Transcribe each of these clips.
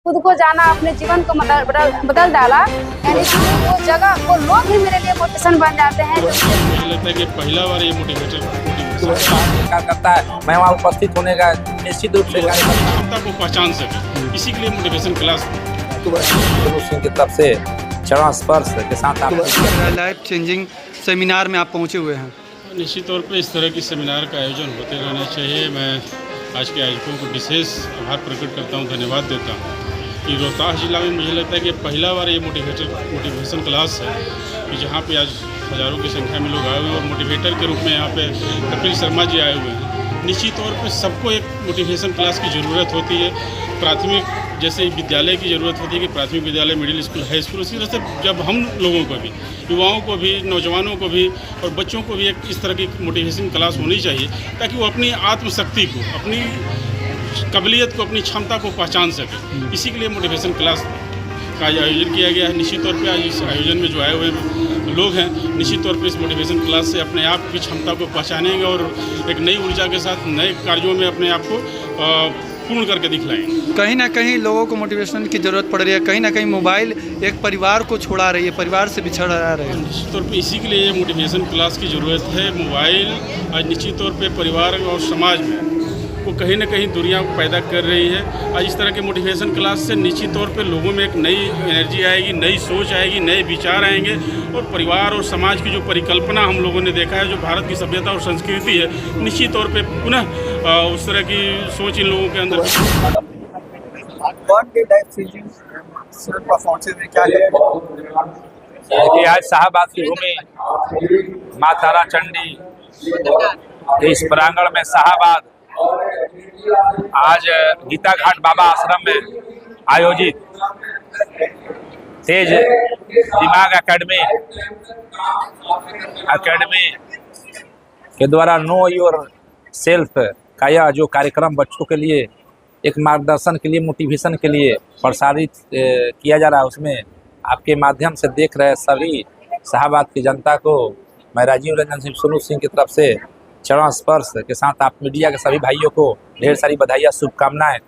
खुद को जाना, अपने जीवन को बदल डाला, यानी कि वो जगह, वो लोग ही मेरे लिए मोटिवेशन बन जाते हैं। मुझे लगता है कि पहला बार ये मोटिवेशन करता है, मैं वहाँ उपस्थित होने का निश्चित रूप से क्षमता को पहचान सके, इसी के लिए मोटिवेशन क्लास सिंह की तरफ से चरण स्पर्श के साथ आप लाइफ चेंजिंग सेमिनार में आप पहुँचे हुए हैं। निश्चित तौर पे इस तरह की सेमिनार का आयोजन होते रहना चाहिए। मैं आज के आयोजकों को विशेष आभार प्रकट करता हूँ, धन्यवाद देता हूँ कि रोहतास जिला में मुझे लगता है कि पहला बार ये मोटिवेशन क्लास है कि जहाँ पे आज हज़ारों की संख्या में लोग आए हुए हैं और मोटिवेटर के रूप में यहाँ पे कपिल शर्मा जी आए हुए हैं। निश्चित तौर पे सबको एक मोटिवेशन क्लास की ज़रूरत होती है। प्राथमिक जैसे विद्यालय की ज़रूरत होती है कि प्राथमिक विद्यालय, मिडिल स्कूल, हाई स्कूल, उसी तरह से जब हम लोगों को भी, युवाओं को भी, नौजवानों को भी और बच्चों को भी एक इस तरह की मोटिवेशन क्लास होनी चाहिए ताकि वो अपनी आत्मशक्ति को, अपनी काबिलियत को, अपनी क्षमता को पहचान सके। इसी के लिए मोटिवेशन क्लास का आयोजन किया गया है। निश्चित तौर पे आज इस आयोजन में जो आए हुए लोग हैं, निश्चित तौर पे इस मोटिवेशन क्लास से अपने आप की क्षमता को पहचानेंगे और एक नई ऊर्जा के साथ नए कार्यों में अपने आप को पूर्ण करके दिखलाएंगे। कहीं ना कहीं लोगों को मोटिवेशन की ज़रूरत पड़ रही है, कहीं ना कहीं मोबाइल एक परिवार को छुड़ा रही है, परिवार से बिछड़ रहे हैं। निश्चित तौर पे इसी के लिए मोटिवेशन क्लास की ज़रूरत है। मोबाइल आज निश्चित तौर पे परिवार और समाज में वो कहीं ना कहीं दूरियां पैदा कर रही है। आज इस तरह के मोटिवेशन क्लास से निश्चित तौर पे लोगों में एक नई एनर्जी आएगी, नई सोच आएगी, नए विचार आएंगे और परिवार और समाज की जो परिकल्पना हम लोगों ने देखा है, जो भारत की सभ्यता और संस्कृति है, निश्चित तौर पे पुनः उस तरह की सोच इन लोगों के अंदर। देखिए, आज शाहबाद की भूमि माँ तारा चंडी के इस प्रांगण में शाहबाद आज गीता घाट बाबा आश्रम में आयोजित तेज दिमाग एकेडमी के द्वारा नो योर सेल्फ का यह जो कार्यक्रम बच्चों के लिए एक मार्गदर्शन के लिए, मोटिवेशन के लिए प्रसारित किया जा रहा है, उसमें आपके माध्यम से देख रहे सभी शाहबाद की जनता को मैं राजीव रंजन सिंह सोनू सिंह की तरफ से चरण स्पर्श के साथ आप मीडिया के सभी भाइयों को ढेर सारी बधाइयाँ, शुभकामनाएं।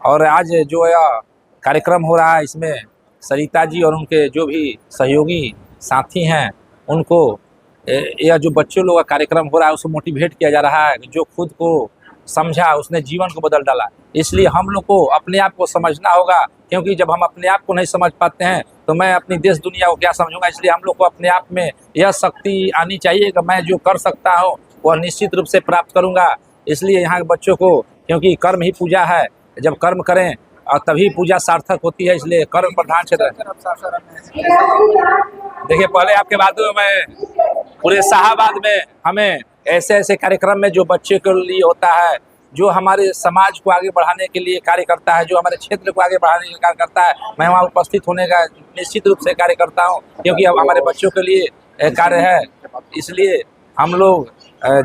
और आज जो यह कार्यक्रम हो रहा है, इसमें सरिता जी और उनके जो भी सहयोगी साथी हैं, उनको यह जो बच्चों लोग का कार्यक्रम हो रहा है उसको मोटिवेट किया जा रहा है। जो खुद को समझा उसने जीवन को बदल डाला। इसलिए हम लोग को अपने आप को समझना होगा, क्योंकि जब हम अपने आप को नहीं समझ पाते हैं तो मैं अपनी देश दुनिया को क्या समझूंगा। इसलिए हम लोग को अपने आप में यह शक्ति आनी चाहिए कि मैं जो कर सकता हूँ वह निश्चित रूप से प्राप्त करूंगा। इसलिए यहाँ के बच्चों को, क्योंकि कर्म ही पूजा है, जब कर्म करें और तभी पूजा सार्थक होती है, इसलिए कर्म प्रधान क्षेत्र। देखिए, पहले आपके बात में पूरे शाहबाद में हमें ऐसे ऐसे कार्यक्रम में जो बच्चे के लिए होता है, जो हमारे समाज को आगे बढ़ाने के लिए कार्य करता है, जो हमारे क्षेत्र को आगे बढ़ाने के लिए कार्य करता है, मैं वहाँ उपस्थित होने का निश्चित रूप से कार्य करता हूँ, क्योंकि अब हमारे बच्चों के लिए कार्य है। इसलिए हम लोग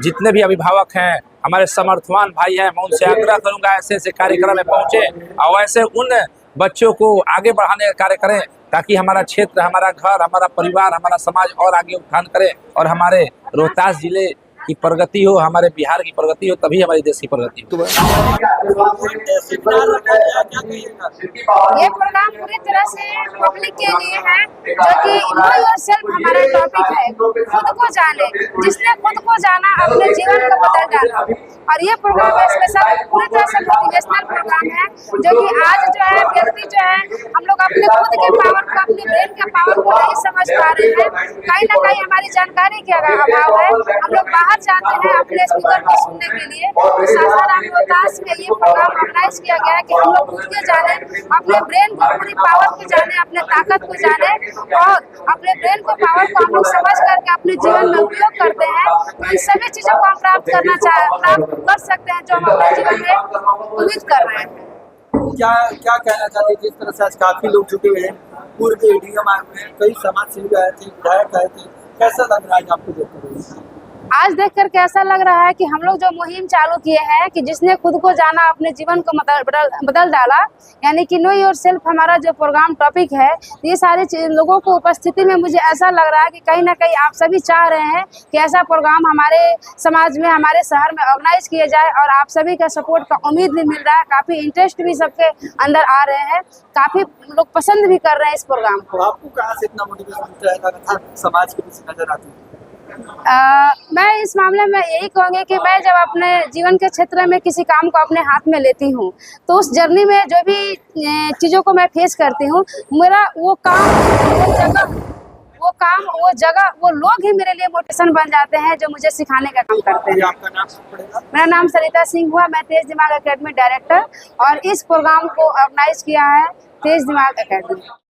जितने भी अभिभावक हैं, हमारे समर्थवान भाई हैं, मैं उनसे आग्रह करूंगा ऐसे ऐसे कार्यक्रम में पहुंचे और ऐसे उन बच्चों को आगे बढ़ाने का कार्य करें ताकि हमारा क्षेत्र, हमारा घर, हमारा परिवार, हमारा समाज और आगे उत्थान करे और हमारे रोहतास जिले की प्रगति हो, हमारे बिहार की प्रगति हो, तभी हमारे देश की प्रगति हो। ये प्रोग्राम पूरी तरह से पब्लिक के लिए है, जो कि नो योरसेल्फ हमारा टॉपिक है। खुद को जाने, जिसने खुद को जाना अपने जीवन को बदल डाला। और ये प्रोग्राम स्पेशल पूरी तरह से मोटिवेशनल प्रोग्राम है, जो कि आज जो है व्यक्ति जो है, हम लोग अपने खुद के पावर को, अपने ब्रेन के पावर को नहीं समझ पा रहे हैं। कहीं ना कहीं हमारी जानकारी के अभाव है। हम लोग बाहर जाते हैं अपने स्पीकर को सुनने के लिए। सासाराम रोहतास में ये प्रोग्राम ऑर्गेनाइज किया गया है कि हम लोग खुद के जाने, अपने ब्रेन को, पूरी पावर को जाने, अपने ताकत को जाने और अपने ब्रेन को, पावर को हम लोग समझ करके अपने जीवन में उपयोग करते हैं। तो इन सभी चीजों को हम प्राप्त कर सकते हैं जो हम अपने जीवन में उम्मीद कर रहे हैं। क्या कहना चाहते हैं? जिस तरह से आज काफी लोग जुटे हुए हैं, पूर्व एडीएम आए हुए हैं, कई समाज सेवी आए थे, विधायक आए थे, कैसा लग रहा है आपको देखते हुए? आज देख कर के ऐसा लग रहा है कि हम लोग जो मुहिम चालू किए हैं कि जिसने खुद को जाना अपने जीवन को बदल डाला, यानी कि नो योर सेल्फ हमारा जो प्रोग्राम टॉपिक है, ये सारे लोगों को उपस्थिति में मुझे ऐसा लग रहा है कि कहीं ना कहीं आप सभी चाह रहे हैं कि ऐसा प्रोग्राम हमारे समाज में, हमारे शहर में ऑर्गेनाइज किया जाए, और आप सभी का सपोर्ट का उम्मीद भी मिल रहा है। काफ़ी इंटरेस्ट भी सबके अंदर आ रहे हैं, काफ़ी लोग पसंद भी कर रहे हैं इस प्रोग्राम को। आपको कहाँ से इतना मोटिवेशन था समाज के पीछे नजर आती है? मैं इस मामले में यही कहूँगी कि मैं जब अपने जीवन के क्षेत्र में किसी काम को अपने हाथ में लेती हूँ, तो उस जर्नी में जो भी चीज़ों को मैं फेस करती हूँ, मेरा वो जगह वो लोग ही मेरे लिए मोटिवेशन बन जाते हैं, जो मुझे सिखाने का काम करते हैं। आपका नाम पड़ेगा? मेरा नाम सरिता सिंह हुआ, मैं तेज दिमाग एकेडमी डायरेक्टर, और इस प्रोग्राम को ऑर्गेनाइज किया है तेज दिमाग एकेडमी।